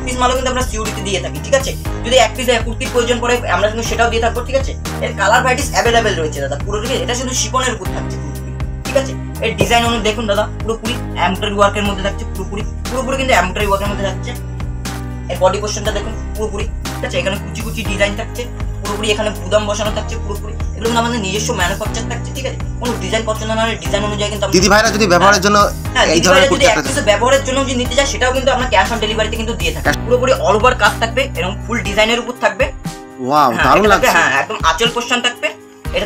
Piece মালও কিন্তু আমরা সিওডিতে দিয়ে থাকি, ঠিক আছে। যদি এক পিস কুর্তির প্রয়োজন পড়ে আমরা কিন্তু সেটাও দিয়ে থাকবো, ঠিক আছে। এর কালার ভ্যারাইটিস অ্যাভেলেবেল রয়েছে দাদা পুরো, ঠিক আছে। এটা শুধু শিফনের উপর থাকছে পুরোপুরি, ঠিক আছে। এর ডিজাইন অনুযায়ী দেখুন দাদা, পুরোপুরি এমব্রয়ডারি ওয়ার্কের মধ্যে থাকছে, পুরোপুরি কিন্তু এমব্রয়ডারি ওয়ার্কের মধ্যে থাকছে। এর বডি পোর্শনটা দেখুন পুরোপুরি, ঠিক আছে। এখানে কুচি কুচি ডিজাইন থাকছে পুরোপুরি, এখানে বুদাম বসানো থাকছে পুরোপুরি। এগুলো কিন্তু আমাদের নিজস্ব ম্যানুফ্যাকচার থাকছে, ঠিক আছে। কোনো ডিজাইন পছন্দ না হলে ডিজাইন অনুযায়ী কিন্তু দিদি ভাইরা যদি ব্যবহারের জন্য এই ধরনের কুর্তি ব্যবহারের জন্য যদি নিতে চায় সেটাও কিন্তু আমরা ক্যাশ অন ডেলিভারিতে কিন্তু দিয়ে থাকি। পুরোপুরি অল ওভার কাজ থাকবে এবং ফুল ডিজাইনের উপর থাকবে। ওয়াও, দারুণ লাগছে। হ্যাঁ, একদম আঁচল পোর্শন থাকবে। এটা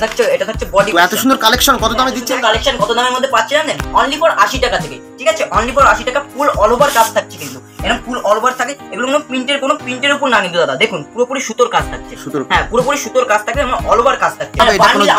থাকছে বডি। এত সুন্দর কালেকশন কত দামে দিচ্ছেন? কালেকশন কত দামের মধ্যে পাচ্ছেন জানেন? অনলি ফর 80 টাকা থেকে, ঠিক আছে। অনলি ফর 80 টাকা, ফুল অল ওভার কাজ থাকছে কিন্তু। এরকম ফুল অল ওভার থাকে, এগুলো কোনো প্রিন্টের উপর না কিন্তু দাদা। দেখুন পুরোপুরি সুতোর কাজ থাকছে, হ্যাঁ পুরোপুরি সুতোর কাজ থাকবে এবং অল ওভার কাজ থাকছে।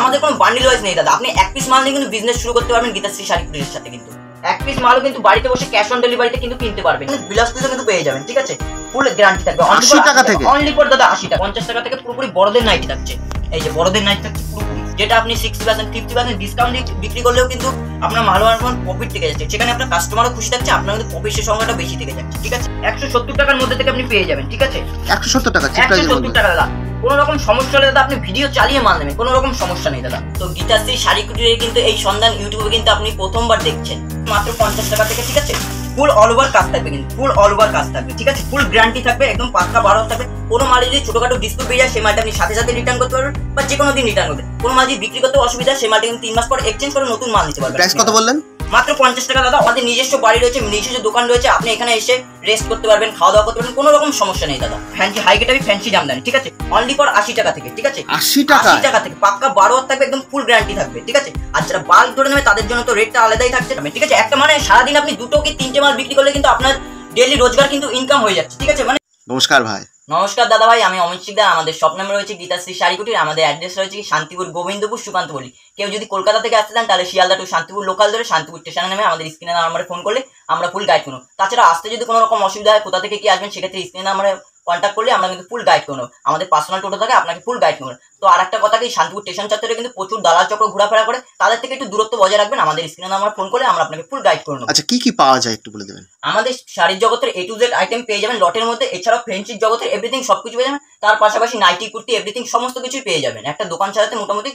আমাদের কোনো বান্ডিল ওয়াইজ নেই দাদা। আপনি এক পিস মাল নিয়ে কিন্তু বিজনেস শুরু করতে পারবেন গীতাশ্রী শাড়ি কুটিরের সাথে। কিন্তু এক পিস মালও কিন্তু বাড়িতে বসে ক্যাশ অন ডেলিভারিতে কিন্তু কিনতে পারবেন, বিলাস পিসও কিন্তু পেয়ে যাবেন, ঠিক আছে। ফুল গ্যারান্টি থাকবে 80 টাকা থেকে। অনলি ফর দাদা 80 টাকা। 50 টাকা থেকে পুরোপুরি বড়দের নাইটি থাকছে। এই যে বড়দের নাইটি থাকছে পুরোপুরি, যেটা আপনি 60% 50% ডিসকাউন্ট দিয়ে বিক্রি করলেও কিন্তু আপনার ভালো প্রফিট থেকে যাচ্ছে। সেখানে আপনার কাস্টমারও খুশি থাকছে, আপনার কিন্তু প্রফিটের সংখ্যাটা বেশি থেকে যাচ্ছে, ঠিক আছে। 170 টাকার মধ্যে থেকে আপনি পেয়ে যাবেন, ঠিক আছে। 170 টাকা, 170 টাকা দাদা। কোনো রকম সমস্যা হলে দাদা আপনি ভিডিও চালিয়ে মাল নেবেন, কোনো রকম সমস্যা নেই দাদা। তো গীতাশ্রী শাড়ি কুটিরে কিন্তু এই সন্ধান ইউটিউবে কিন্তু আপনি প্রথমবার দেখছেন মাত্র 50 টাকা থেকে, ঠিক আছে। ফুল অল ওভার কাজ থাকবে কিন্তু, ফুল অল ওভার কাজ থাকবে, ঠিক আছে। ফুল গ্যারান্টি থাকবে, একদম পাক্কা 12 থাকবে। কোনো মাল যদি ছোটখাটো ডিসপুট পেয়ে যায় সেই মালটা আপনি সাথে সাথে রিটার্ন করতে পারবেন বা যে কোনো দিন রিটার্ন করবেন। কোনো মাল যদি বিক্রি করতে অসুবিধা সেই মালটা কিন্তু 3 মাস পর এক্সচেঞ্জ করে নতুন মাল নিতে পারবেন। প্রাইস কত বললেন? মাত্র 50 টাকা দাদা। আমাদের নিজস্ব বাড়ি রয়েছে, নিজস্ব দোকান রয়েছে, আপনি এখানে এসে রেস্ট করতে পারবেন, খাওয়া দাওয়া করতে পারবেন, কোনো রকম সমস্যা নেই দাদা। ফ্যান্সি হাই গেটাবি ফ্যান্সি জামদানি, ঠিক আছে। অনলি ফর 80 টাকা থেকে, ঠিক আছে। 80 টাকা থেকে পাক্কা 12 থাকবে, একদম ফুল গ্যারান্টি থাকবে, ঠিক আছে। আর যারা বাল্ক ধরে নেবে তাদের জন্য তো রেটটা আলাদাই থাকছে, ঠিক আছে। একটা মানে সারাদিন আপনি 2 কি 3টে মাল বিক্রি করলে কিন্তু আপনার ডেইলি রোজগার কিন্তু ইনকাম হয়ে যাচ্ছে, ঠিক আছে। মানে নমস্কার ভাই। নমস্কার দাদা ভাই, আমি অমিত শিকদার। আমাদের শপ নাম রয়েছে গীতাশ্রী শাড়ি কুটির। আমাদের অ্যাড্রেস রয়েছে শান্তিপুর গোবিন্দপুর সুকান্ত পল্লী। কেউ যদি কলকাতা থেকে আসতে চান তাহলে শিয়ালদা টু শান্তিপুর লোকাল ধরে শান্তিপুর স্টেশনে নেমে আমাদের স্ক্রিনে নাম্বারে ফোন করলে আমরা ফুল গাইড করব। তাছাড়া আসতে যদি কোনো রকম অসুবিধা হয়, কোথা থেকে কি আসবেন, সেক্ষেত্রে স্ক্রিনে নাম্বারে কন্ট্যাক্ট করলে আমরা কিন্তু ফুল গাইড করবো। আমাদের পার্সোনাল টোটো থাকে, আপনাকে ফুল গাইড করবো। তো আর একটা কথা কি, শান্তিপুর স্টেশন চত্বরে কিন্তু প্রচুর দালাল চক্র ঘোরাফেরা করে, তাদের থেকে একটু দূরত্ব বজায় রাখবেন। আমাদের স্ক্রিনে নাম্বার ফোন করলে আমরা আপনাকে ফুল গাইড করবো। আচ্ছা, কি কি পাওয়া যায় একটু বলে দেবেন? আমাদের শাড়ির জগতের A to Z আইটেম পেয়ে যাবেন লটের মধ্যে। এছাড়াও ফ্রেন্ডশিপ জগতের এভরিথিং সবকিছু পেয়ে যাবেন। তার পাশাপাশি নাইটি কুর্তি এভরিথিং সমস্ত কিছুই পেয়ে যাবেন। একটা দোকান চালাতে মোটামুটি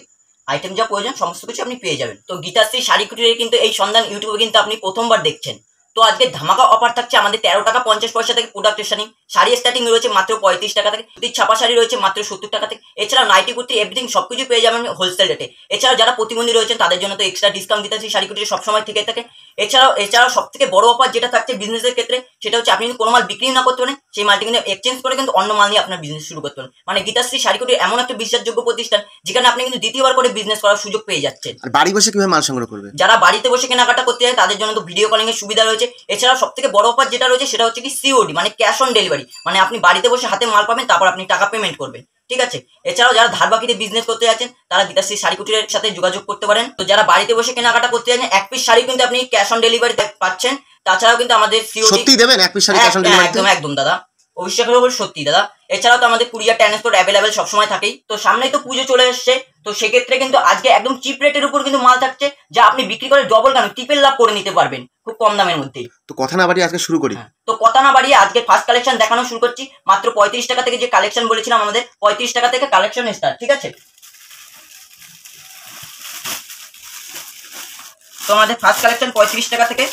আইটেম যা প্রয়োজন সমস্ত কিছু আপনি পেয়ে যাবেন। তো গীতাশ্রী শাড়ি কুটিরে কিন্তু এই সন্ধান ইউটিউবে কিন্তু আপনি প্রথমবার দেখছেন। তো আজকে ধামাকা অফার থাকছে আমাদের 13 টাকা 50 পয়সা থেকে প্রোডাক্ট স্টার্টিং। শাড়ি স্টার্টিং রয়েছে মাত্র 35 টাকা থেকে। ছাপা শাড়ি রয়েছে মাত্র 70 টাকা থেকে। এছাড়াও নাইটি কুর্তি এভরিথিং সবকিছু পেয়ে যাবেন হোলসেল রেটে। এছাড়াও যারা প্রতিবন্ধী রয়েছেন তাদের জন্য তো এক্সট্রা ডিসকাউন্ট গীতাশ্রী শাড়ি কুটিরে সবসময় থেকে থাকে। এছাড়াও সব থেকে বড় অফার যেটা থাকছে বিজনেসের ক্ষেত্রে, সেটা হচ্ছে আপনি যদি কোনো মাল বিক্রি না করতে পারেন, সেই মালটি কিন্তু এক্সচেঞ্জ করে কিন্তু অন্য মাল নিয়ে আপনার বিজনেস শুরু করতে পারেন। মানে গীতাশ্রী শাড়ি কুটির এমন একটা বিশ্বাসযোগ্য প্রতিষ্ঠান যেখানে আপনি কিন্তু দ্বিতীয়বার করে বিজনেস করার সুযোগ পেয়ে যাচ্ছেন। আর বাড়ি বসে কিভাবে মাল সংগ্রহ করবে? যারা বাড়িতে বসে কেনাকাটা করতে চায় তাদের জন্য তো ভিডিও কলিং এর সুবিধা রয়েছে। এছাড়াও সব থেকে বড় অফার যেটা রয়েছে সেটা হচ্ছে কি সিওডি, মানে ক্যাশ অন ডেলিভারি। মানে আপনি বাড়িতে বসে হাতে মাল পাবেন, তারপর আপনি টাকা পেমেন্ট করবেন, ঠিক আছে। এছাড়াও যারা ধার বাকিতে বিজনেস করতে যাচ্ছেন তারা গীতাশ্রী শাড়ি কুটিরের সাথে যোগাযোগ করতে পারেন। তো যারা বাড়িতে বসে কেনাকাটা করতে যাচ্ছেন, এক পিস শাড়ি কিন্তু আপনি ক্যাশ অন ডেলিভারি পাচ্ছেন। তাছাড়াও কিন্তু আমাদের সিওডি সত্যি দেবেন এক piece sari cash on delivery? একদম দাদা, অবশ্যই করে সত্যি দাদা। এছাড়াও তো আমাদের কুরিয়ার ট্রান্সপোর্ট অ্যাভেলেবেল সবসময় থাকেই। তো সামনেই তো পুজো চলে এসছে, তো সেক্ষেত্রে কিন্তু আজকে একদম চিপ রেটের উপর কিন্তু মাল থাকছে, যা আপনি বিক্রি করে ডবল কেন ট্রিপল লাভ করে নিতে পারবেন খুব কম দামের মধ্যেই। তো কথা না বাড়িয়ে আজকে শুরু করি। তো কথা না বাড়িয়ে আজকে ফার্স্ট কালেকশন দেখানো শুরু করছি। মাত্র 35 টাকা থেকে যে কালেকশন বলেছিলাম, আমাদের 35 টাকা থেকে কালেকশন স্টার্ট, ঠিক আছে। তো আমাদের ফার্স্ট কালেকশন 35 টাকা থেকে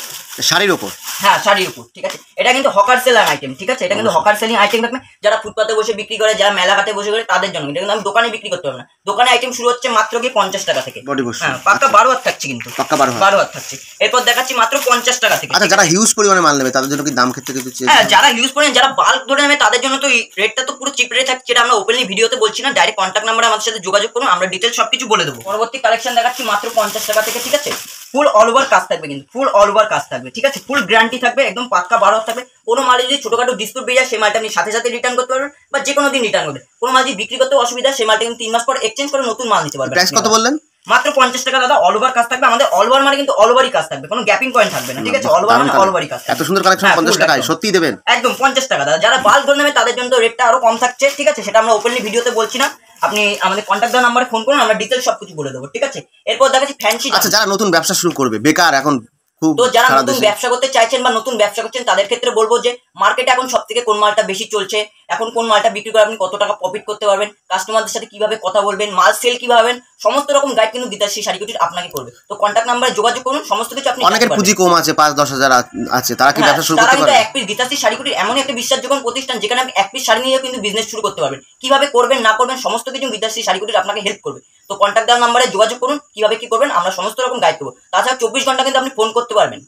শাড়ির উপর। হ্যাঁ, শাড়ির উপর, ঠিক আছে। এটা কিন্তু হকার সেলার আইটেম, ঠিক আছে। এটা কিন্তু হকার সেলিং আইটেম থাকবে। যারা ফুটপাতে বসে বিক্রি করে, যারা মেলাঘাটে বসে করে, তাদের জন্য। এটা কিন্তু আমি দোকানে বিক্রি করতে পারবো না। দোকানে আইটেম শুরু হচ্ছে মাত্র কি 50 টাকা থেকে। হ্যাঁ, পাক্কা 12 হাত থাকছে কিন্তু, পাক্কা 12 হাত থাকছে। এরপর দেখাচ্ছি মাত্র 50 টাকা থেকে। আচ্ছা, যারা হিউজ পরিমাণে মাল নেবে তাদের জন্য কি দাম ক্ষেত্রে কিছু? হ্যাঁ, যারা হিউজ পরিমাণে, যারা বাল্ক ধরে নেবে তাদের জন্য তো রেটটা তো পুরো চিপ রেটে থাকছে। যেটা আমরা ওপেনলি ভিডিওতে বলছি না, ডাইরেক্ট কন্ট্যাক্ট নাম্বারে আমাদের সাথে যোগাযোগ করুন, আমরা ডিটেইলস সবকিছু বলে দেবো। পরবর্তী কালেকশন দেখাচ্ছি মাত্র 50 টাকা থেকে, ঠিক আছে। ফুল অল ওভার কাজ থাকবে কিন্তু, ফুল অল ওভার কাজ থাকবে, ঠিক আছে। ফুল গ্যারান্টি থাকবে, একদম পাক্কা 12 থাকবে। কোনো মালে যদি ছোটখাটো ডিসপুট পেয়ে যায় সেই মালটা আপনি সাথে সাথে রিটার্ন করতে পারবেন বা যে কোনো দিন রিটার্ন করবেন। কোনো মাল যদি বিক্রি করতে অসুবিধা সেই মালটা কিন্তু 3 মাস পর এক্সচেঞ্জ করে নতুন মাল নিতে পারবেন। প্রাইস কত বললেন? মাত্র 50 টাকা দাদা। অল ওভার কাজ থাকবে আমাদের। অল ওভার মানে কিন্তু অল ওভারই কাজ থাকবে, কোনো গ্যাপিং পয়েন্ট থাকবে না, ঠিক আছে। অল ওভার মানে অল ওভারই কাজ। এত সুন্দর কালেকশন 50 টাকায় সত্যি দেবেন? একদম 50 টাকা দাদা। যারা বাল্ক ধরে নেবে তাদের জন্য তো রেটটা আরো কম থাকছে, ঠিক আছে। সেটা আমরা ওপেনলি ভিডিওতে বলছি না, আপনি আমাদের কন্ট্যাক্ট দেওয়া নাম্বারে ফোন করুন, আমরা ডিটেইলস সবকিছু বলে দেবো, ঠিক আছে। এরপর দেখাচ্ছি ফ্যান্সি। আচ্ছা, যারা নতুন ব্যবসা শুরু করবে, বেকার, এখন খুব তো যারা সারা নতুন দেশে। ব্যবসা করতে চাইছেন বা নতুন ব্যবসা করছেন তাদের ক্ষেত্রে বলবো যে মার্কেটে এখন সব থেকে কোন মালটা বেশি চলছে, এখন কোন মালটা বিক্রি করে আপনি কত টাকা প্রফিট করতে পারবেন, কাস্টমারদের সাথে কিভাবে কথা বলবেন, মাল সেল কিভাবে হবেন, সমস্ত রকম গাইড কিন্তু গীতাশ্রী শাড়ি কুটির আপনাকে করবে। তো কন্ট্যাক্ট নাম্বারে যোগাযোগ করুন, সমস্ত কিছু আপনি অনেকের পুঁজি কম আছে, 5-10 হাজার আছে, তারা কি ব্যবসা শুরু তারা করতে কিন্তু পারবে? এক পিস গীতাশ্রী শাড়ি কুটির এমন একটা বিশ্বাসযোগ্য প্রতিষ্ঠান যেখানে আপনি এক পিস শাড়ি নিয়েও কিন্তু বিজনেস শুরু করতে পারবেন। কিভাবে করবেন না করবেন সমস্ত কিছু গীতাশ্রী শাড়ি কুটির আপনাকে হেল্প করবে। তো কন্ট্যাক্ট দেওয়ার নাম্বারে যোগাযোগ করুন, কিভাবে কি করবেন আমরা সমস্ত রকম গাইড করবো। তাছাড়া 24 ঘন্টা কিন্তু আপনি ফোন করতে পারবেন।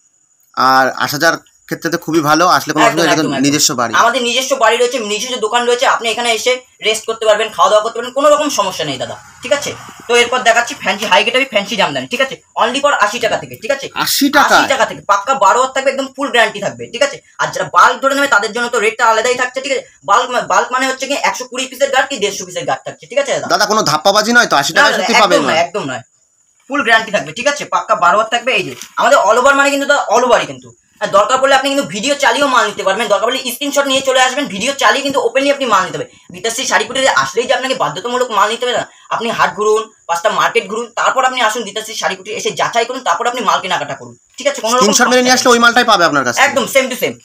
আর আসা যাওয়ার ক্ষেত্রে তো খুবই ভালো, আসলে কোনো অসুবিধা নেই, একদম, একদম। নিজস্ব বাড়ি। আমাদের নিজস্ব বাড়ি রয়েছে, নিজস্ব দোকান রয়েছে, আপনি এখানে এসে রেস্ট করতে পারবেন, খাওয়া দাওয়া করতে পারবেন, কোনো রকম সমস্যা নেই দাদা, ঠিক আছে। তো এরপর দেখাচ্ছি ফ্যান্সি হাই গেটাবি ফ্যান্সি জামদানি, ঠিক আছে, অনলি ফর 80 টাকা থেকে, ঠিক আছে, 80 টাকা? 80 টাকা থেকে পাক্কা 12 হাত থাকবে, একদম ফুল গ্যারান্টি থাকবে, ঠিক আছে। আর যারা বাল্ক ধরে নেবে তাদের জন্য তো রেটটা আলাদাই থাকছে, ঠিক আছে। বাল্ক মানে হচ্ছে কি 120 পিসের গার্ড কি 150 পিসের গার্ড থাকছে, ঠিক আছে দাদা। দাদা কোনো ধাপ্পাবাজি নয় তো? 80 টাকা সত্যি পাবেন না? একদম নয়, ফুল গ্যারান্টি থাকবে, ঠিক আছে, পাক্কা 12 হাত থাকবে। এই যে আমাদের অল ওভার মানে কিন্তু অল ওভারই কিন্তু, আর দরকার পড়লে আপনি কিন্তু ভিডিও চালিয়েও মাল নিতে পারবেন, দরকার পড়লে স্ক্রিনশট নিয়ে চলে আসবেন, ভিডিও চালিয়ে কিন্তু ওপেনলি আপনি মাল নিতে হবে। গীতাশ্রী শাড়ি কুটিরে আসলেই যে আপনাকে বাধ্যতামূলক মাল নিতে হবে না, আপনি হাট ঘুরুন, 5টা মার্কেট ঘুরুন, তারপর আপনি আসুন গীতাশ্রী শাড়ি কুটিরে, এসে যাচাই করুন, তারপর আপনি মাল কেনাকাটা করুন, ঠিক আছে। কোনো রকম স্ক্রিনশট মেরে নিয়ে আসলে ওই মালটাই পাবে আপনার কাছে? একদম সেম টু সেম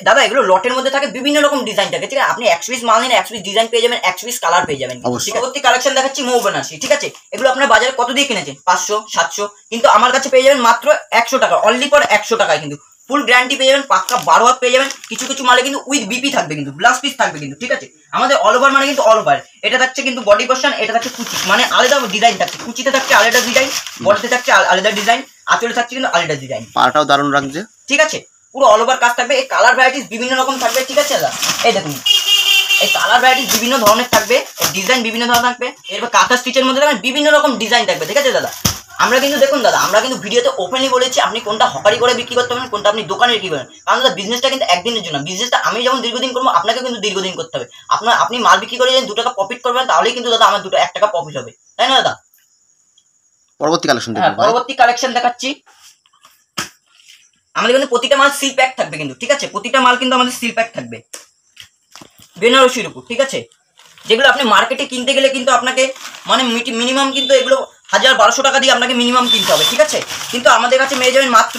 দাদা। এগুলো লটের মধ্যে থাকে, বিভিন্ন রকম ডিজাইন থাকে, ঠিক আছে। আপনি 100 পিস মাল নিন, 100 পিস ডিজাইন পেয়ে যাবেন, 100 পিস কালার পেয়ে যাবেন। অবশ্যই। পরবর্তী কালেকশন দেখাচ্ছি মৌ বেনারসি, ঠিক আছে। এগুলো আপনার বাজারে কত দিয়ে কিনেছেন? 500 700, কিন্তু আমার কাছে পেয়ে যাবেন মাত্র 100 টাকা, অনলি ফর 100 টাকায় কিন্তু ফুল গ্যারান্টি পেয়ে যাবেন, পাক্কা 12 হাত পেয়ে যাবেন। কিছু কিছু মালে কিন্তু উইথ বিপি থাকবে, কিন্তু ব্লাউজ পিস থাকবে কিন্তু, ঠিক আছে। আমাদের অল ওভার মানে কিন্তু অল ওভার, এটা থাকছে কিন্তু বডি পোরশন, এটা থাকছে কুচি, মানে আলাদা ডিজাইন থাকছে, কুচিতে থাকছে আলাদা ডিজাইন, বডিতে থাকছে আলাদা ডিজাইন, আঁচলে থাকছে কিন্তু আলাদা ডিজাইন, পাটাও দারুণ লাগছে, ঠিক আছে। পুরো অল ওভার কাজ থাকবে, এই কালার ভ্যারাইটিস বিভিন্ন রকম থাকবে, ঠিক আছে দাদা। এই দেখুন এই কালার ভ্যারাইটিস বিভিন্ন ধরনের থাকবে, ডিজাইন বিভিন্ন ধরনের থাকবে, এরপর কাঁথা স্টিচের মধ্যে দেখবেন বিভিন্ন রকম ডিজাইন থাকবে, ঠিক আছে দাদা। আমরা কিন্তু দেখুন দাদা, আমরা কিন্তু ভিডিওতে ওপেনলি বলেছি আপনি কোনটা হকারি করে বিক্রি করতে পারেন, কোনটা আপনি দোকানে বিক্রি করেন, কারণ দাদা বিজনেসটা কিন্তু একদিনের জন্য, বিজনেসটা আমি যেমন দীর্ঘদিন করবো আপনাকে কিন্তু দীর্ঘদিন করতে হবে। আপনি মাল বিক্রি করে যদি 2 টাকা প্রফিট করবেন তাহলেই কিন্তু দাদা আমার 1 টাকা প্রফিট হবে, তাই না দাদা। পরবর্তী কালেকশন হ্যাঁ, দেখুন। পরবর্তী কালেকশন দেখাচ্ছি। আমাদের কিন্তু প্রতিটা মাল সিল প্যাক থাকবে কিন্তু, ঠিক আছে, প্রতিটা মাল কিন্তু আমাদের সিল প্যাক থাকবে বেনারসির উপর, ঠিক আছে। যেগুলো আপনি মার্কেটে কিনতে গেলে কিন্তু আপনাকে মানে মিনিমাম কিন্তু এগুলো 1000-1200 টাকা দিয়ে আপনাকে মিনিমাম কিনতে হবে, ঠিক আছে। কিন্তু আমাদের কাছে মেয়ে যাবেন মাত্র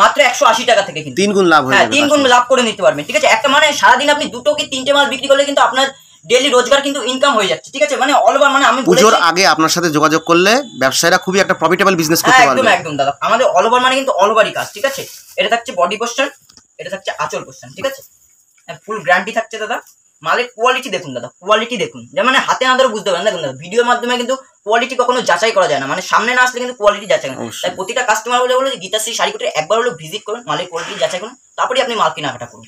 180 টাকা থেকে, কিন্তু 3 গুণ লাভ হয়ে হ্যাঁ যাবে। 3 গুণ লাভ করে নিতে পারবেন, ঠিক আছে। একটা মানে সারাদিন আপনি 2 কি 3টে মাল বিক্রি করলে কিন্তু আপনার ডেইলি রোজগার কিন্তু ইনকাম হয়ে যাচ্ছে, ঠিক আছে। মানে অল ওভার মানে আমি পুজোর আগে আপনার সাথে যোগাযোগ করলে ব্যবসায়ীরা খুবই একটা প্রফিটেবল বিজনেস করতে পারবে। একদম একদম দাদা, আমাদের অল ওভার মানে কিন্তু অল ওভারই কাজ, ঠিক আছে। এটা থাকছে বডি পোরশন, এটা থাকছে আঁচল পোরশন, ঠিক আছে। ফুল গ্যারান্টি থাকছে দাদা। মালের কোয়ালিটি দেখুন দাদা, কোয়ালিটি দেখুন, যেমন মানে হাতে না ধরে বুঝতে পারেন। দেখুন দাদা ভিডিওর মাধ্যমে কিন্তু কোয়ালিটি কখনো যাচাই করা যায় না, মানে সামনে না আসলে কিন্তু কোয়ালিটি যাচাই না। তাই প্রতিটা কাস্টমার বলে যে গীতাশ্রী শাড়ি কুটিরে একবার হলো ভিজিট করুন, মালের কোয়ালিটি যাচাই করুন, তারপরে আপনি মাল কেনাকাটা করুন।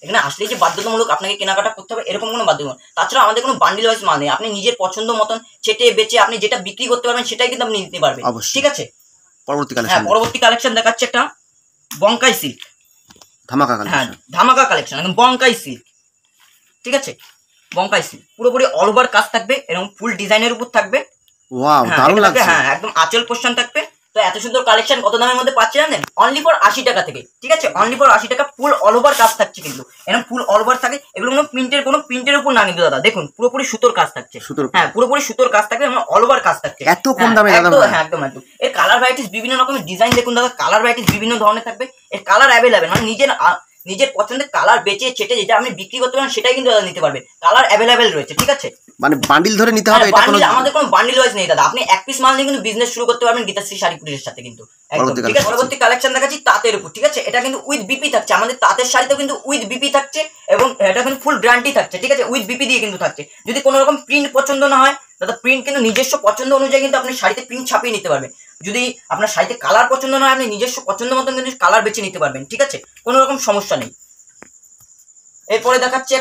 এখানে আসলে যে বাধ্যতামূলক আপনাকে কেনাকাটা করতে হবে এরকম কোনো বাধ্যতামূলক। তাছাড়া আমাদের কোনো বান্ডিল ওয়াইজ মাল নেই, আপনি নিজের পছন্দ মতন ছেটে বেচে আপনি যেটা বিক্রি করতে পারবেন সেটাই কিন্তু আপনি নিতে পারবেন, ঠিক আছে। পরবর্তী হ্যাঁ, কালেকশন, পরবর্তী কালেকশন দেখাচ্ছে একটা বঙ্কাই সিল্ক, ধামাকা হ্যাঁ কালেকশন। ধামাকা কালেকশন, একদম বঙ্কাই সিল্ক, ঠিক আছে। বঙ্কাই সিল্ক পুরোপুরি অল ওভার কাজ থাকবে, এরকম ফুল ডিজাইনের উপর থাকবে। ওয়াও, হ্যাঁ, দারুণ এটা থাকবে, লাগছে। হ্যাঁ একদম আঁচল পোরশন থাকবে। তো এত সুন্দর কালেকশন কত দামের মধ্যে পাচ্ছেন জানেন? অনলি ফর 80 টাকা থেকে, ঠিক আছে, অনলি ফর 80 টাকা। ফুল অল ওভার কাজ থাকছে কিন্তু, এরকম ফুল অল ওভার থাকে। এগুলো কোনো প্রিন্টের উপর না কিন্তু দাদা, দেখুন পুরোপুরি সুতোর কাজ থাকছে, হ্যাঁ পুরোপুরি সুতোর কাজ থাকবে, মানে অল ওভার কাজ থাকছে। এত কম দামে দাদা? হ্যাঁ একদম একদম। এর কালার ভ্যারাইটিস বিভিন্ন রকমের ডিজাইন দেখুন দাদা, কালার ভ্যারাইটিস বিভিন্ন ধরনের থাকবে। এর কালার অ্যাভেলেবেল, মানে নিজের পছন্দের কালার বেচে ছেটে যেটা আপনি বিক্রি করতে পারেন সেটাই কিন্তু দাদা নিতে পারবেন। কালার অ্যাভেলেবেল রয়েছে, ঠিক আছে। মানে বান্ডিল ধরে নিতে হবে, এটা কোনো আমাদের কোনো বান্ডিল ওয়াইজ নেই দাদা, আপনি এক পিস মাল নিয়ে কিন্তু বিজনেস শুরু করতে পারবেন গীতাশ্রী শাড়ি কুটিরের সাথে কিন্তু, একদম, ঠিক আছে। পরবর্তী কালেকশন দেখাচ্ছি তাঁতের উপর, ঠিক আছে। এটা কিন্তু উইথ বিপি থাকছে, আমাদের তাঁতের শাড়িতেও কিন্তু উইথ বিপি থাকছে, এবং এটা কিন্তু ফুল গ্যারান্টি থাকছে, ঠিক আছে, উইথ বিপি দিয়ে কিন্তু থাকছে। যদি কোনো রকম প্রিন্ট পছন্দ না হয় দাদা, প্রিন্ট কিন্তু নিজস্ব পছন্দ অনুযায়ী কিন্তু আপনি শাড়িতে প্রিন্ট ছাপিয়ে নিতে পারবেন। যদি আপনার শাড়িতে কালার পছন্দ না হয় আপনি নিজস্ব পছন্দ মতন কিন্তু কালার বেছে নিতে পারবেন, ঠিক আছে, কোনো রকম সমস্যা নেই। এরপরে দেখাচ্ছি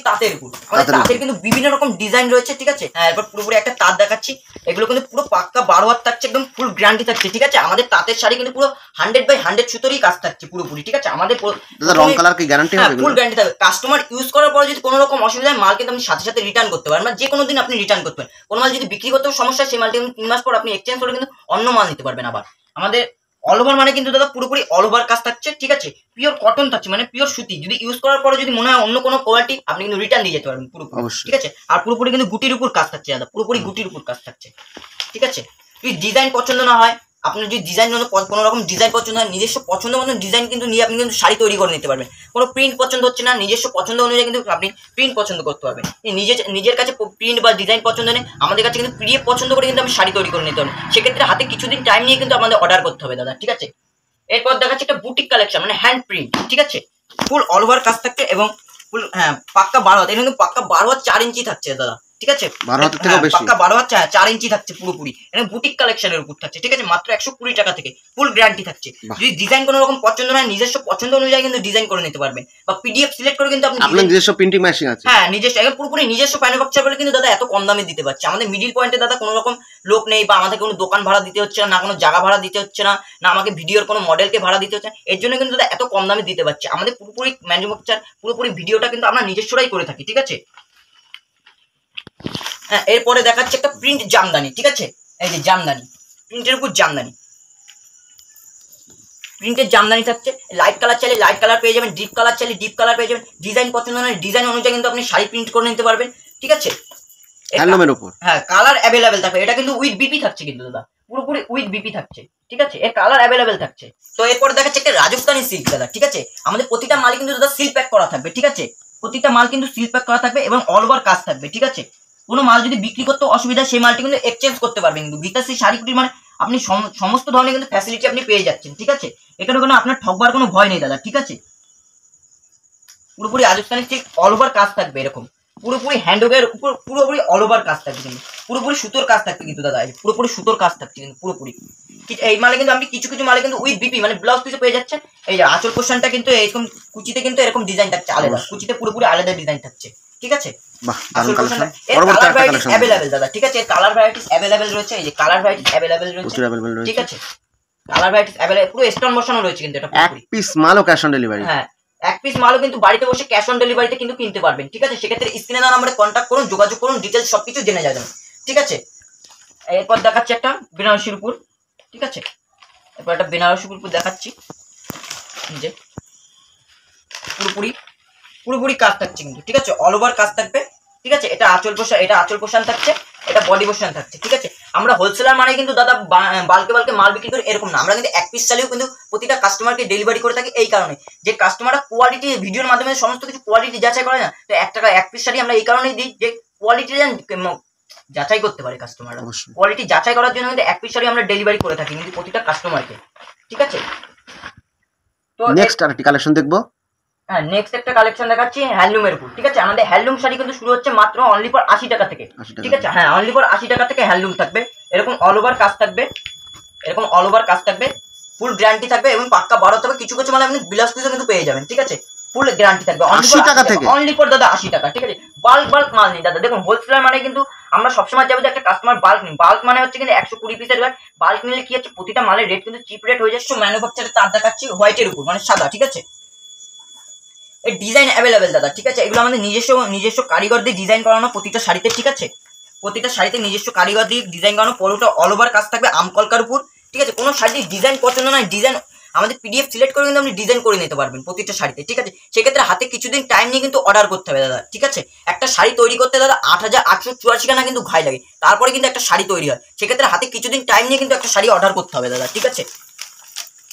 তাঁতের উপর। আমাদের তাঁতের কিন্তু বিভিন্ন রকম ডিজাইন রয়েছে, ঠিক আছে। হ্যাঁ, এরপর পুরোপুরি একটা তাঁত দেখাচ্ছি। এগুলো কিন্তু পুরো পাক্কা 12 হাত থাকছে, একদম ফুল গ্যারান্টি থাকছে, ঠিক আছে। আমাদের তাঁতের শাড়ি কিন্তু পুরো 100/100 সুতোরই কাজ থাকছে পুরোপুরি, ঠিক আছে। আমাদের রং কালার কি গ্যারান্টি হবে? ফুল গ্যারান্টি থাকবে। কাস্টমার ইউজ করার পরে যদি কোনো রকম অসুবিধা হয় মাল কিন্তু আপনি সাথে সাথে রিটার্ন করতে পারেন, মানে যে কোনো দিন আপনি রিটার্ন করতে পারেন। কোনো মাল যদি বিক্রি করতেও সমস্যা, সেই মালটি 3 মাস পর আপনি এক্সচেঞ্জ করে কিন্তু অন্য মাল নিতে পারবেন আবার। আমাদের অল ওভার মানে কিন্তু দাদা পুরোপুরি অল ওভার কাজ থাকছে, ঠিক আছে। পিওর কটন থাকছে, মানে পিওর সুতি। যদি ইউজ করার পরে যদি মনে হয় অন্য কোনো কোয়ালিটি আপনি কিন্তু রিটার্ন দিয়ে যেতে পারবেন পুরোপুরি, ঠিক আছে। আর পুরোপুরি কিন্তু গুটির উপর কাজ থাকছে দাদা, পুরোপুরি গুটির উপর কাজ থাকছে, ঠিক আছে। যদি ডিজাইন পছন্দ না হয় আপনার যদি ডিজাইন কোনো রকম ডিজাইন পছন্দ হয়, নিজস্ব পছন্দ মতন ডিজাইন কিন্তু নিয়ে আপনি কিন্তু শাড়ি তৈরি করে নিতে পারবেন। কোনো প্রিন্ট পছন্দ হচ্ছে না, নিজস্ব পছন্দ অনুযায়ী কিন্তু আপনি প্রিন্ট পছন্দ করতে পারবেন। নিজের কাছে প্রিন্ট বা ডিজাইন পছন্দ নেই, আমাদের কাছে কিন্তু পিডিএফ পছন্দ করে কিন্তু আমি শাড়ি তৈরি করে নিতে পারবেন। সেক্ষেত্রে হাতে কিছুদিন টাইম নিয়ে কিন্তু আমাদের অর্ডার করতে হবে দাদা, ঠিক আছে। এরপর দেখাচ্ছি একটা বুটিক কালেকশন, মানে হ্যান্ড প্রিন্ট, ঠিক আছে। ফুল অল ওভার কাজ থাকছে এবং ফুল পাক্কা 12 হাত, এটা কিন্তু পাক্কা 12 হাত 4 ইঞ্চি থাকছে দাদা, ঠিক আছে। 12 হাতের থেকেও বেশি, পাক্কা 12 হাত 4 ইঞ্চি থাকছে পুরোপুরি। এটা বুটিক কালেকশনের উপর থাকছে, ঠিক আছে, মাত্র 120 টাকা থেকে ফুল গ্যারান্টি থাকছে। যদি ডিজাইন কোনো রকম পছন্দ হয়, নিজস্ব পছন্দ অনুযায়ী কিন্তু ডিজাইন করে নিতে পারবেন, বা পিডিএফ সিলেক্ট করে কিন্তু আপনি আপনার নিজস্ব প্রিন্টিং মেশিন আছে। হ্যাঁ, নিজস্ব, একদম পুরোপুরি নিজস্ব ম্যানুফ্যাকচার বলে কিন্তু দাদা এত কম দামে দিতে পারছে। আমাদের মিডিল পয়েন্টে দাদা কোনো রকম লোক নেই, বা আমাদের কোনো দোকান ভাড়া দিতে হচ্ছে না, কোনো জায়গা ভাড়া দিতে হচ্ছে না, না আমাকে ভিডিওর কোনো মডেলকে ভাড়া দিতে হচ্ছে না। এর জন্য কিন্তু দাদা এত কম দামে দিতে পারছে। আমাদের পুরোপুরি ম্যানুফ্যাকচার, পুরোপুরি ভিডিওটা কিন্তু আমরা নিজস্বরাই করে থাকি, ঠিক আছে। হ্যাঁ, এরপরে দেখাচ্ছে একটা প্রিন্ট জামদানি, ঠিক আছে। এই যে জামদানি, প্রিন্টের উপর জামদানি, প্রিন্টের জামদানি থাকছে। লাইট কালার চাইলে লাইট কালার পেয়ে যাবেন, ডিপ কালার চাইলে ডিপ কালার পেয়ে যাবেন। ডিজাইন পছন্দ হলে ডিজাইন অনুযায়ী কিন্তু আপনি শাড়ি প্রিন্ট করে নিতে পারবেন, ঠিক আছে। হ্যান্ডলুমের উপর, হ্যাঁ, কালার অ্যাভেলেবেল থাকবে। এটা কিন্তু উইথ বিপি থাকছে কিন্তু দাদা, পুরোপুরি উইথ বিপি থাকছে, ঠিক আছে। এর কালার অ্যাভেলেবেল থাকছে। তো এরপর দেখাচ্ছে একটা রাজস্থানি সিল্ক দাদা, ঠিক আছে। আমাদের প্রতিটা মাল কিন্তু দাদা সিল প্যাক করা থাকবে, ঠিক আছে। প্রতিটা মাল কিন্তু সিল প্যাক করা থাকবে এবং অল ওভার কাজ থাকবে, ঠিক আছে। কোনো মাল যদি বিক্রি করতে অসুবিধা, সেই মালটি কিন্তু এক্সচেঞ্জ করতে পারবেন। কিন্তু গীতাশ্রী শাড়ি কুটির মানে আপনি সমস্ত ধরনের কিন্তু ফ্যাসিলিটি আপনি পেয়ে যাচ্ছেন, ঠিক আছে। এখানে কোনো আপনার ঠকবার কোনো ভয় নেই দাদা, ঠিক আছে। পুরোপুরি রাজস্থানি সিল্ক অল ওভার কাজ থাকবে, এরকম পুরোপুরি হ্যান্ডওয়ার্কের উপর পুরোপুরি অল ওভার কাজ থাকবে, কিন্তু পুরোপুরি সুতোর কাজ থাকবে কিন্তু দাদা, পুরোপুরি সুতোর কাজ থাকছে কিন্তু পুরোপুরি। এই মালে কিন্তু আপনি কিছু কিছু মালে কিন্তু উইথ বিপি মানে ব্লাউজ পিসে পেয়ে যাচ্ছেন। এই যে আঁচল পোর্শনটা কিন্তু এরকম, কুচিতে কিন্তু এরকম ডিজাইন থাকছে আলাদা, কুচিতে পুরোপুরি আলাদা ডিজাইন থাকছে, ঠিক আছে। আঁচল পোর্শনটা কালার ভ্যারাইটিস অ্যাভেলেবেল দাদা, ঠিক আছে। কালার ভ্যারাইটিস অ্যাভেলেবেল রয়েছে, এই যে কালার ভ্যারাইটিস অ্যাভেলেবেল রয়েছে, ঠিক আছে। কালার ভ্যারাইটিস অ্যাভেলেবেল, পুরো স্টোন বসানো রয়েছে কিন্তু এটা পুরোপুরি। এক পিস মালও ক্যাশ অন ডেলিভারি, হ্যাঁ, এক পিস মালও কিন্তু বাড়িতে বসে ক্যাশ অন ডেলিভারিতে কিন্তু কিনতে পারবেন, ঠিক আছে। সেক্ষেত্রে স্ক্রিনে দেওয়া নম্বরে কন্ট্যাক্ট করুন, যোগাযোগ করুন, ডিটেলস সবকিছু জেনে যাবেন, ঠিক আছে। এরপর দেখাচ্ছি একটা বেনারসির উপর, ঠিক আছে। এরপর একটা বেনারসির উপর দেখাচ্ছি, যে পুরোপুরি পুরোপুরি কাজ থাকছে কিন্তু, ঠিক আছে। অল ওভার কাজ থাকবে, ঠিক আছে। এটা আঁচল পোষণ থাকছে, এটা বডি পোষণ থাকছে, ঠিক আছে। আমরা হোলসেলার মানে কিন্তু দাদা বালকে মাল বিক্রি করি এরকম না। আমরা কিন্তু এক পিস চালিয়েও কিন্তু প্রতিটা কাস্টমারকে ডেলিভারি করে থাকি, এই কারণে যে কাস্টমাররা কোয়ালিটি ভিডিওর মাধ্যমে সমস্ত কিছু কোয়ালিটি যাচাই করে না। তো এক পিস শাড়ি আমরা এই কারণেই দিই যে কোয়ালিটি যাচাই করতে পারে কাস্টমাররা। কোয়ালিটি যাচাই করার জন্য কিন্তু এক পিস শাড়ি আমরা ডেলিভারি করে থাকি কিন্তু প্রতিটা কাস্টমারকে, ঠিক আছে। তো নেক্সট আরেকটি কালেকশন দেখবো। হ্যাঁ, নেক্সট একটা কালেকশন দেখাচ্ছি হ্যান্ডলুমের উপর, ঠিক আছে। আমাদের হ্যান্ডলুম শাড়ি কিন্তু শুরু হচ্ছে মাত্র অনলি ফর 80 টাকা থেকে, ঠিক আছে। হ্যাঁ, অনলি ফর 80 টাকা থেকে হ্যান্ডলুম থাকবে, এরকম অল ওভার কাজ থাকবে, এরকম অল ওভার কাজ থাকবে, ফুল গ্যারান্টি থাকবে এবং পাক্কা 12 থাকবে। কিছু কিছু মানে আপনি ব্লাউজ পিসও কিন্তু পেয়ে যাবেন, ঠিক আছে। ফুল গ্যারান্টি থাকবে 80 টাকা থেকে, অনলি ফর দাদা 80 টাকা, ঠিক আছে। বাল্ক মাল নেই দাদা। দেখুন, হোলসেলার মানে কিন্তু আমরা সবসময় যাবো যে একটা কাস্টমার বাল্ক নিই। বাল্ক মানে হচ্ছে কিন্তু 120 পিসের গাছ। বাল্ক নিলে কি হচ্ছে, প্রতিটা মালের রেট কিন্তু চিপ রেট হয়ে যাচ্ছে। ম্যানুফ্যাকচারের তার দেখাচ্ছি হোয়াইটের উপর, মানে সাদা, ঠিক আছে। এর ডিজাইন অ্যাভেলেবেল দাদা, ঠিক আছে। এগুলো আমাদের নিজস্ব কারিগর দিয়ে ডিজাইন করানো প্রতিটা শাড়িতে, ঠিক আছে। প্রতিটা শাড়িতে নিজস্ব কারিগর দিয়ে ডিজাইন করানো, পুরোটা অল ওভার কাজ থাকবে আমকলকার উপর, ঠিক আছে। কোনো শাড়ির ডিজাইন পছন্দ নয়, ডিজাইন আমাদের পিডিএফ সিলেক্ট করে কিন্তু আপনি ডিজাইন করে নিতে পারবেন প্রতিটা শাড়িতে, ঠিক আছে। সেক্ষেত্রে হাতে কিছুদিন টাইম নিয়ে কিন্তু অর্ডার করতে হবে দাদা, ঠিক আছে। একটা শাড়ি তৈরি করতে দাদা 8884 টাকা কিন্তু ঘাই লাগে, তারপরে কিন্তু একটা শাড়ি তৈরি হয়। সেক্ষেত্রে হাতে কিছুদিন টাইম নিয়ে কিন্তু একটা শাড়ি অর্ডার করতে হবে দাদা, ঠিক আছে।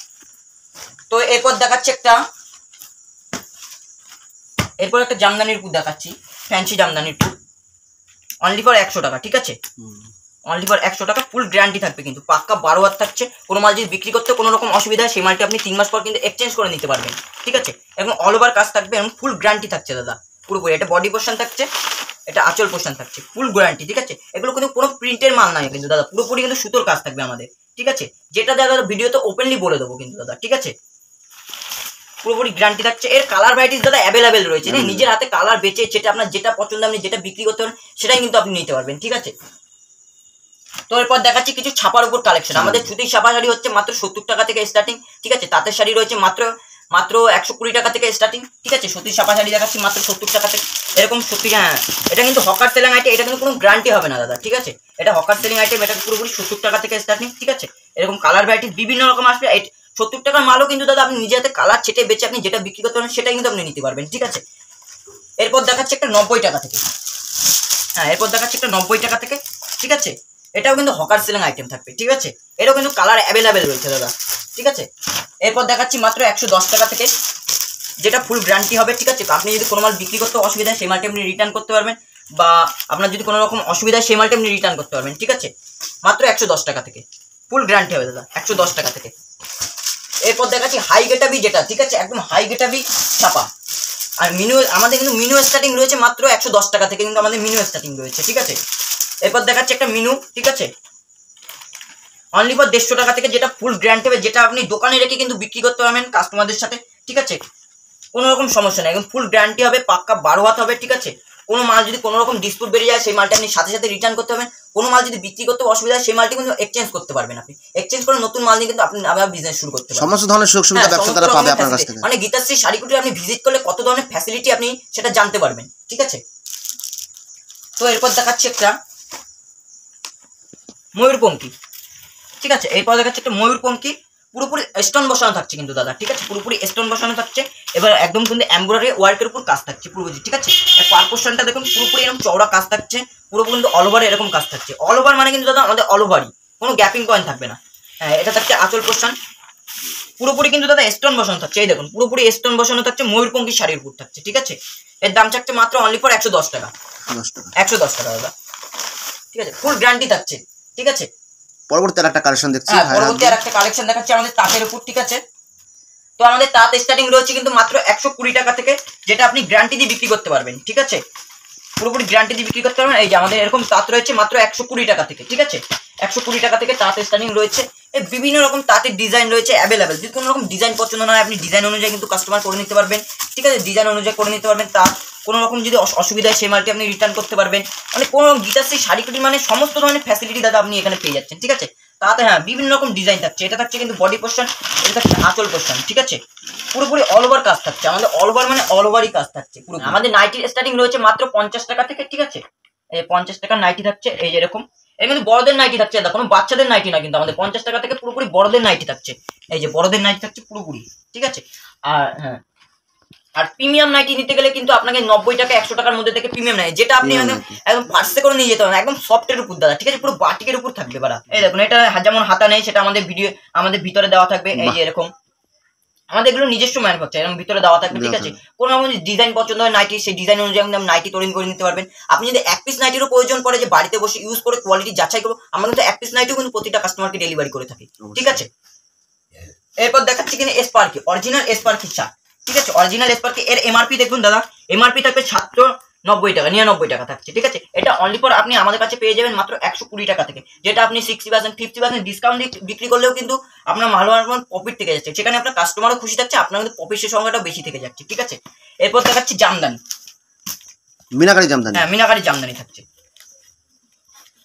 তো এরপর দেখাচ্ছে এরপর একটা জামদানির উপর দেখাচ্ছি, ফ্যান্সি জামদানির উপর, অনলি ফর 100 টাকা, ঠিক আছে। অনলি ফর 100 টাকা, ফুল গ্যারান্টি থাকবে কিন্তু, পাক্কা 12 হাত থাকছে। কোনো মাল যদি বিক্রি করতে কোনো রকম অসুবিধা হয়, সেই মালটি আপনি 3 মাস পর কিন্তু এক্সচেঞ্জ করে নিতে পারবেন, ঠিক আছে। এবং অল ওভার কাজ থাকবে এবং ফুল গ্যারান্টি থাকছে দাদা পুরোপুরি। এটা বডি পোর্শন থাকছে, এটা আঁচল পোর্শন থাকছে, ফুল গ্যারান্টি, ঠিক আছে। এগুলো কিন্তু কোনো প্রিন্টের মাল নাই কিন্তু দাদা, পুরোপুরি কিন্তু সুতোর কাজ থাকবে আমাদের, ঠিক আছে। যেটা দাদা ভিডিওতে ওপেনলি বলে দেবো কিন্তু দাদা, ঠিক আছে। পুরোপুরি গ্যারান্টি থাকছে। এর কালার ভ্যারাইটিস দাদা অ্যাভেলেবেল রয়েছে, নিজের হাতে কালার বেচে যেটা আপনার যেটা পছন্দ আপনি যেটা বিক্রি করতে পারেন সেটাই কিন্তু আপনি নিতে পারবেন, ঠিক আছে। তো এরপর দেখাচ্ছি কিছু ছাপার উপর কালেকশন। আমাদের সুতির ছাপা শাড়ি হচ্ছে মাত্র 70 টাকা থেকে স্টার্টিং, ঠিক আছে। তাঁতের শাড়ি রয়েছে মাত্র 120 টাকা থেকে স্টার্টিং, ঠিক আছে। সুতির ছাপা শাড়ি দেখাচ্ছি মাত্র 70 টাকা থেকে, এরকম সত্যি। হ্যাঁ, এটা কিন্তু হকার সেলিং আইটেম, এটা কিন্তু কোনো গ্যারান্টি হবে না দাদা, ঠিক আছে। এটা হকার সেলিং আইটেম, এটা পুরোপুরি 70 টাকা থেকে স্টার্টিং, ঠিক আছে। এরকম কালার ভ্যারাইটিস বিভিন্ন রকম আসবে। 70 টাকার মালও কিন্তু দাদা আপনি নিজে হাতে কালার ছেটে বেচে আপনি যেটা বিক্রি করতে পারেন সেটাই কিন্তু আপনি নিতে পারবেন, ঠিক আছে। এরপর দেখাচ্ছে একটা 90 টাকা থেকে, হ্যাঁ, এরপর দেখাচ্ছে একটা 90 টাকা থেকে, ঠিক আছে। এটাও কিন্তু হকার সেলিং আইটেম থাকবে, ঠিক আছে। এটাও কিন্তু কালার অ্যাভেলেবেল রয়েছে দাদা, ঠিক আছে। এরপর দেখাচ্ছি মাত্র 110 টাকা থেকে, যেটা ফুল গ্যারান্টি হবে, ঠিক আছে। আপনি যদি কোনো মাল বিক্রি করতে অসুবিধা হয় সেই মালটি আপনি রিটার্ন করতে পারবেন, বা আপনার যদি কোনো রকম অসুবিধা হয় সেই মালটি আপনি রিটার্ন করতে পারবেন, ঠিক আছে। মাত্র 110 টাকা থেকে ফুল গ্যারান্টি হবে দাদা, 110 টাকা থেকে। এরপর দেখাচ্ছি হাই গেটাবি, যেটা ঠিক আছে একদম হাই গেটাবি ছাপা। আর মিনু আমাদের কিন্তু মিনু স্টার্টিং রয়েছে মাত্র 110 টাকা থেকে, কিন্তু আমাদের মিনু স্টার্টিং রয়েছে, ঠিক আছে। এরপর দেখাচ্ছি একটা মিনু, ঠিক আছে, অনলি ফর 150 টাকা থেকে, যেটা ফুল গ্যারান্টি হবে, যেটা আপনি দোকানে রেখে কিন্তু বিক্রি করতে পারবেন কাস্টমারদের সাথে, ঠিক আছে। কোনো রকম সমস্যা নেই, একদম ফুল গ্যারান্টি হবে, পাক্কা 12 হাত হবে, ঠিক আছে। কোনো মাল যদি কোনো রকম ডিসপুট বেড়ে যায় সেই মালটা আপনি সাথে সাথে রিটার্ন করতে পারবেন। কোনো মাল যদি বিক্রি করতে অসুবিধা হয় সেই মালটি কিন্তু এক্সচেঞ্জ করতে পারবেন, আপনি এক্সচেঞ্জ করে নতুন মাল নিয়ে কিন্তু আপনি আবার বিজনেস শুরু করতে পারবেন। সমস্ত ধরনের সুযোগ সুবিধা ব্যবসাদাররা পাবে আপনার কাছ থেকে। মানে গীতাশ্রী শাড়িকুটি আপনি ভিজিট করলে কত ধরনের ফ্যাসিলিটি আপনি সেটা জানতে পারবেন, ঠিক আছে। তো এরপর দেখাচ্ছি একটা ময়ূরপঙ্খী, ঠিক আছে। এরপর দেখাচ্ছি একটা ময়ূরপঙ্খী, পুরোপুরি স্টোন বসানো থাকছে কিন্তু দাদা, ঠিক আছে, পুরোপুরি স্টোন বসানো থাকছে। এবার একদম কিন্তু এমব্রয়ডারি ওয়ার্কের উপর কাজ থাকছে পুরোপুরি, ঠিক আছে। পার পোর্শনটা দেখুন পুরোপুরি এরকম চওড়া কাজ থাকছে, পুরোপুরি কিন্তু অল ওভার এরকম কাজ থাকছে। অল ওভার মানে কিন্তু দাদা আমাদের অল ওভারই, কোনো গ্যাপিং পয়েন্ট থাকবে না। হ্যাঁ, এটা থাকছে আঁচল পোর্শন, পুরোপুরি কিন্তু দাদা স্টোন বসানো থাকছে। এই দেখুন পুরোপুরি স্টোন বসানো থাকছে, ময়ূরপঙ্খী শাড়ির উপর থাকছে, ঠিক আছে। এর দাম থাকছে মাত্র অনলি ফর 110 টাকা, 110 টাকা দাদা, ঠিক আছে। ফুল গ্যারান্টি থাকছে, ঠিক আছে। পরবর্তী আরেকটা কালেকশন দেখছি, পরবর্তী আরেকটা কালেকশন দেখাচ্ছি আমাদের তাঁতের উপর, ঠিক আছে। তো আমাদের তাঁত স্টার্টিং রয়েছে কিন্তু মাত্র 120 টাকা থেকে, যেটা আপনি গ্যারান্টি দিয়ে বিক্রি করতে পারবেন, ঠিক আছে। পুরোপুরি গ্যারান্টি দিয়ে বিক্রি করতে পারবেন। এই যে আমাদের এরকম তাঁত রয়েছে মাত্র 120 টাকা থেকে, ঠিক আছে। 120 টাকা থেকে তাঁত স্টার্টিং রয়েছে। এই বিভিন্ন রকম তাঁতের ডিজাইন রয়েছে অ্যাভেলেবেল। যদি কোনো রকম ডিজাইন পছন্দ না হয় আপনি ডিজাইন অনুযায়ী কিন্তু কাস্টমার করে নিতে পারবেন, ঠিক আছে। ডিজাইন অনুযায়ী করে নিতে পারবেন তাঁত। কোনো রকম যদি অসুবিধা হয় সেই মালটি আপনি রিটার্ন করতে পারবেন। মানে কোনো গীতাশ্রী শাড়িকুটি মানে সমস্ত ধরনের ফ্যাসিলিটি দাদা আপনি এখানে পেয়ে যাচ্ছেন, ঠিক আছে। তাতে হ্যাঁ বিভিন্ন রকম ডিজাইন থাকছে। এটা থাকছে কিন্তু বডি পোর্শন, এটা থাকছে আঁচল পোর্শন, ঠিক আছে। পুরোপুরি অল ওভার কাজ থাকছে আমাদের, অল ওভার মানে অল ওভারই কাজ থাকছে পুরো। আমাদের নাইটির স্টার্টিং রয়েছে মাত্র 50 টাকা থেকে, ঠিক আছে। এই 50 টাকার নাইটি থাকছে, এই যে এরকম। এর কিন্তু বড়দের নাইটি থাকছে, দেখো কোনো বাচ্চাদের নাইটি না, কিন্তু আমাদের 50 টাকা থেকে পুরোপুরি বড়দের নাইটি থাকছে। এই যে বড়দের নাইটি থাকছে পুরোপুরি, ঠিক আছে। আর হ্যাঁ, আর প্রিমিয়াম নাইটি নিতে গেলে কিন্তু আপনাকে 90 টাকা 100 টাকার মধ্যে থেকে প্রিমিয়াম নাইটি, যেটা আপনি একদম পার্সে করে নিয়ে যেতে পারেন, একদম সফটের উপর দাদা, ঠিক আছে, পুরো বাটিকের উপর থাকবে বাড়া। এই দেখুন এটা যেমন হাতা নেই সেটা আমাদের আমাদের ভিতরে দেওয়া থাকবে, এই যে এরকম। আমাদের এগুলো নিজস্ব ম্যানুফ্যাকচার, এরকম ভিতরে দেওয়া থাকবে, ঠিক আছে। কোনো রকম ডিজাইন পছন্দ হয় নাইটি, সেই ডিজাইন অনুযায়ী নাইটি তৈরি করে নিতে পারবেন। আপনি যদি এক পিস নাইটিরও প্রয়োজন পড়ে যে বাড়িতে বসে ইউজ করে কোয়ালিটি যাচাই করবো, আমরা কিন্তু এক পিস নাইটিও কিন্তু প্রতিটা কাস্টমারকে ডেলিভারি করে থাকি, ঠিক আছে। এরপর দেখাচ্ছি কিনা এসপার্কি, অরিজিনাল এসপার্কি শার্ট, ঠিক আছে। অরিজিনাল এসপার্কি এর এমআরপি দেখুন দাদা, এমআরপি থাকবে 790 টাকা, 99 টাকা থাকছে, ঠিক আছে। এটা অনলি ফর আপনি আমাদের কাছে পেয়ে যাবেন মাত্র 120 টাকা থেকে, যেটা আপনি 60% 50% ডিসকাউন্ট দিয়ে বিক্রি করলেও কিন্তু আপনার ভালো প্রফিট থেকে যাচ্ছে। সেখানে আপনার কাস্টমারও খুশি থাকছে, আপনার কিন্তু প্রফিটের সংখ্যাটাও বেশি থেকে যাচ্ছে, ঠিক আছে। এরপর দেখাচ্ছি জামদানি, মিনাকারি জামদানি। হ্যাঁ মিনাকারি জামদানি থাকছে,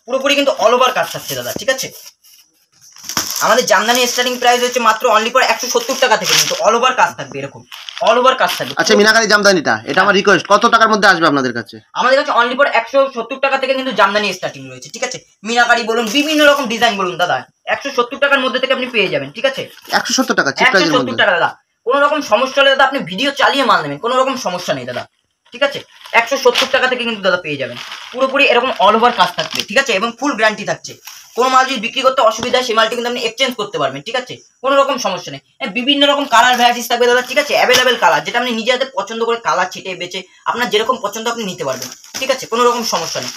পুরোপুরি কিন্তু অল ওভার কাজ থাকছে দাদা, ঠিক আছে। আমাদের জামদানি স্টার্টিং প্রাইস হচ্ছে মাত্র অনলি ফর 170 টাকা থেকে, কিন্তু অল ওভার কাজ থাকবে, এরকম অল ওভার কাজ থাকবে। আচ্ছা, মিনাকারি জামদানিটা, এটা আমার রিকোয়েস্ট, কত টাকার মধ্যে আসবে আপনাদের কাছে? আমাদের কাছে অনলি ফর 170 টাকা থেকে কিন্তু জামদানি স্টার্টিং রয়েছে, ঠিক আছে। মিনাকারি বলুন, বিভিন্ন রকম ডিজাইন বলুন দাদা, 170 টাকার মধ্যে থেকে আপনি পেয়ে যাবেন, ঠিক আছে। 170 টাকা চিপ প্রাইসের মধ্যে, 170 টাকা দাদা। কোনো রকম সমস্যা হলে দাদা আপনি ভিডিও চালিয়ে মাল নেবেন, কোনো রকম সমস্যা নেই দাদা, ঠিক আছে। 170 টাকা থেকে কিন্তু দাদা পেয়ে যাবেন, পুরোপুরি এরকম অল ওভার কাজ থাকবে, ঠিক আছে, এবং ফুল গ্যারান্টি থাকছে। কোনো মাল যদি বিক্রি করতে অসুবিধা হয় সেই মালটি কিন্তু আপনি এক্সচেঞ্জ করতে পারবেন, ঠিক আছে, কোনো রকম সমস্যা নেই। বিভিন্ন রকম কালার ভ্যারাইটিস থাকবে দাদা, ঠিক আছে, অ্যাভেলেবেল কালার, যেটা আপনি নিজে হাতে পছন্দ করে কালার ছিটে বেছে আপনার যেরকম পছন্দ আপনি নিতে পারবেন, ঠিক আছে, কোনো রকম সমস্যা নেই।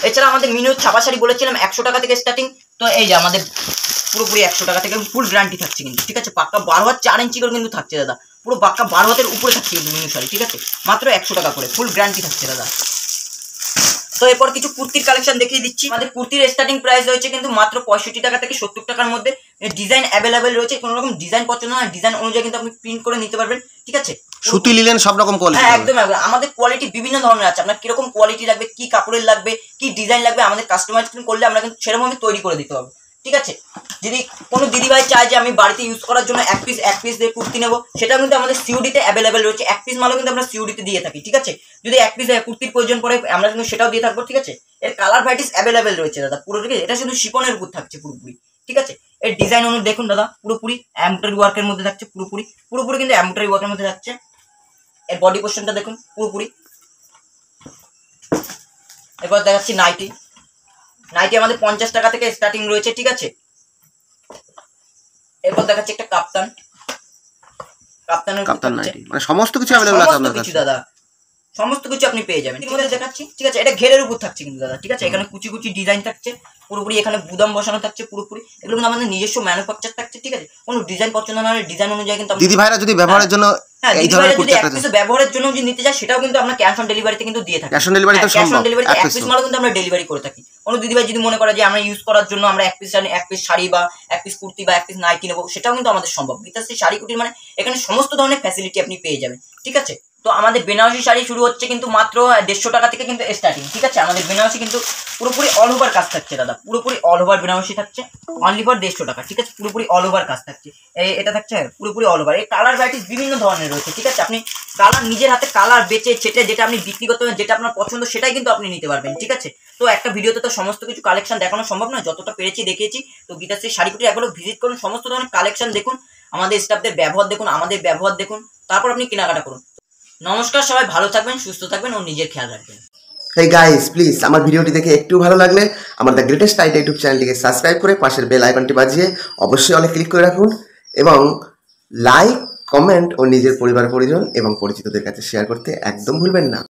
এছাড়া আমাদের মিনু ছাপা শাড়ি বলেছিলাম 100 টাকা থেকে স্টার্টিং, তো এই যে আমাদের পুরোপুরি 100 টাকা থেকে ফুল গ্যারান্টি থাকছে কিন্তু, ঠিক আছে। পাক্কা 12 হাত 4 ইঞ্চি করে কিন্তু থাকছে দাদা, পুরো পাক্কা 12 হাতের উপরে থাকছে কিন্তু মিনু শাড়ি, ঠিক আছে, মাত্র 100 টাকা করে ফুল গ্যারান্টি থাকছে দাদা। তো এরপর কিছু কুর্তির কালেকশন দেখিয়ে দিচ্ছি। আমাদের কুর্তির স্টার্টিং প্রাইস রয়েছে কিন্তু মাত্র 65 টাকা থেকে 70 টাকার মধ্যে। ডিজাইন অ্যাভেলেবেল রয়েছে, কোনো রকম ডিজাইন পছন্দ হয় ডিজাইন অনুযায়ী কিন্তু আপনি প্রিন্ট করে নিতে পারবেন, ঠিক আছে। সুতি লিলেন সব রকম কোয়ালিটি, হ্যাঁ একদম একদম। আমাদের কোয়ালিটি বিভিন্ন ধরনের আছে, আপনার কিরকম কোয়ালিটি লাগবে, কি কাপড়ের লাগবে, কি ডিজাইন লাগবে, আমাদের কাস্টমাইজ করলে আমরা কিন্তু সেরকম তৈরি করে দিতে পারবো, ঠিক আছে। যদি কোনো দিদিভাই চায় যে আমি বাড়িতে ইউজ করার জন্য এক পিস দিয়ে কুর্তি নেবো, সেটা কিন্তু আমাদের সিউডিতে অ্যাভেলেবেল রয়েছে। এক পিস মালও কিন্তু আমরা সিউডিতে দিয়ে থাকি, ঠিক আছে। যদি এক পিস কুর্তির প্রয়োজন পড়ে আমরা কিন্তু সেটাও দিয়ে থাকবো, ঠিক আছে। এর কালার ভ্যারাইটিস অ্যাভেলেবেল রয়েছে দাদা পুরো, ঠিক আছে। এটা শুধু শিপনের উপর থাকছে পুরোপুরি, ঠিক আছে। এর ডিজাইন অনুযায়ী দেখুন দাদা, পুরোপুরি এমব্রয়ডারি ওয়ার্কের মধ্যে থাকছে, পুরোপুরি কিন্তু এমব্রয়ডারি ওয়ার্কের মধ্যে থাকছে। এর বডি পোর্শনটা দেখুন পুরোপুরি। এরপর দেখাচ্ছি নাইটি, নাইটি আমাদের 50 টাকা থেকে স্টার্টিং রয়েছে, ঠিক আছে। এরপর দেখাচ্ছি একটা কাপ্তান নাইটি, মানে সমস্ত কিছু अवेलेबल আছে আপনার কাছে দাদা, সমস্ত কিছু আপনি পেয়ে যাবেন। ঠিক আছে দেখাচ্ছি, ঠিক আছে। এটা ঘেরের উপর থাকছে কিন্তু দাদা, ঠিক আছে। এখানে কুচি কুচি ডিজাইন থাকছে পুরোপুরি, এখানে বুদাম বসানো থাকছে পুরোপুরি। এগুলো কিন্তু আমাদের নিজস্ব ম্যানুফ্যাকচার থাকছে, ঠিক আছে। কোনো ডিজাইন পছন্দ না হলে ডিজাইন অনুযায়ী কিন্তু দিদি ভাইরা যদি ব্যবহারের জন্য এই ধরনের কুর্তি একটা কিছু ব্যবহারের জন্য যদি নিতে চায় সেটাও কিন্তু আমরা ক্যাশ অন ডেলিভারিতে কিন্তু দিয়ে থাকি। ক্যাশ অন ডেলিভারি তো সম্ভব, এক পিস মালও কিন্তু আমরা ডেলিভারি করে থাকি। কোনো দিদি ভাই যদি মনে করে যে আমরা ইউজ করার জন্য আমরা এক পিস শাড়ি বা এক পিস কুর্তি বা এক পিস নাইটি নেবো, সেটাও কিন্তু আমাদের সম্ভব। গীতাশ্রী শাড়ি কুটির মানে এখানে সমস্ত ধরনের ফ্যাসিলিটি আপনি পেয়ে যাবেন, ঠিক আছে। তো আমাদের বেনারসি শাড়ি শুরু হচ্ছে কিন্তু মাত্র 150 টাকা থেকে কিন্তু স্টার্টিং, ঠিক আছে। আমাদের বেনারসি কিন্তু পুরোপুরি অল ওভার কাজ থাকছে দাদা, পুরোপুরি অল ওভার বেনারসি থাকছে অনলি ফর 150 টাকা, ঠিক আছে। পুরোপুরি অল ওভার কাজ থাকছে, এটা থাকছে পুরোপুরি অল ওভার। এই কালার ভ্যারাইটিস বিভিন্ন ধরনের রয়েছে, ঠিক আছে। আপনি কালার নিজের হাতে কালার বেচে ছেটে যেটা আপনি বিক্রি করতে পারেন, যেটা আপনার পছন্দ সেটাই কিন্তু আপনি নিতে পারবেন, ঠিক আছে। তো একটা ভিডিওতে তো সমস্ত কিছু কালেকশন দেখানো সম্ভব নয়, যতটা পেরেছি দেখিয়েছি। তো গীতাশ্রী শাড়ি কুটির একবার ভিজিট করুন, সমস্ত ধরনের কালেকশন দেখুন, আমাদের স্টাফদের ব্যবহার দেখুন, আমাদের ব্যবহার দেখুন, তারপর আপনি কেনাকাটা করুন। নমস্কার, সবাই ভালো থাকবেন, সুস্থ থাকবেন ও নিজের খেয়াল রাখবেন। হেই গাইস, প্লিজ আমার ভিডিওটি দেখে একটু ভালো লাগলে আমার দ্য গ্রেটেস্ট আইডিয়া ইউটিউব চ্যানেলটিকে সাবস্ক্রাইব করে পাশের বেল আইকনটি বাজিয়ে অবশ্যই অনেক ক্লিক করে রাখুন এবং লাইক, কমেন্ট ও নিজের পরিবার পরিজন এবং পরিচিতদের কাছে শেয়ার করতে একদম ভুলবেন না।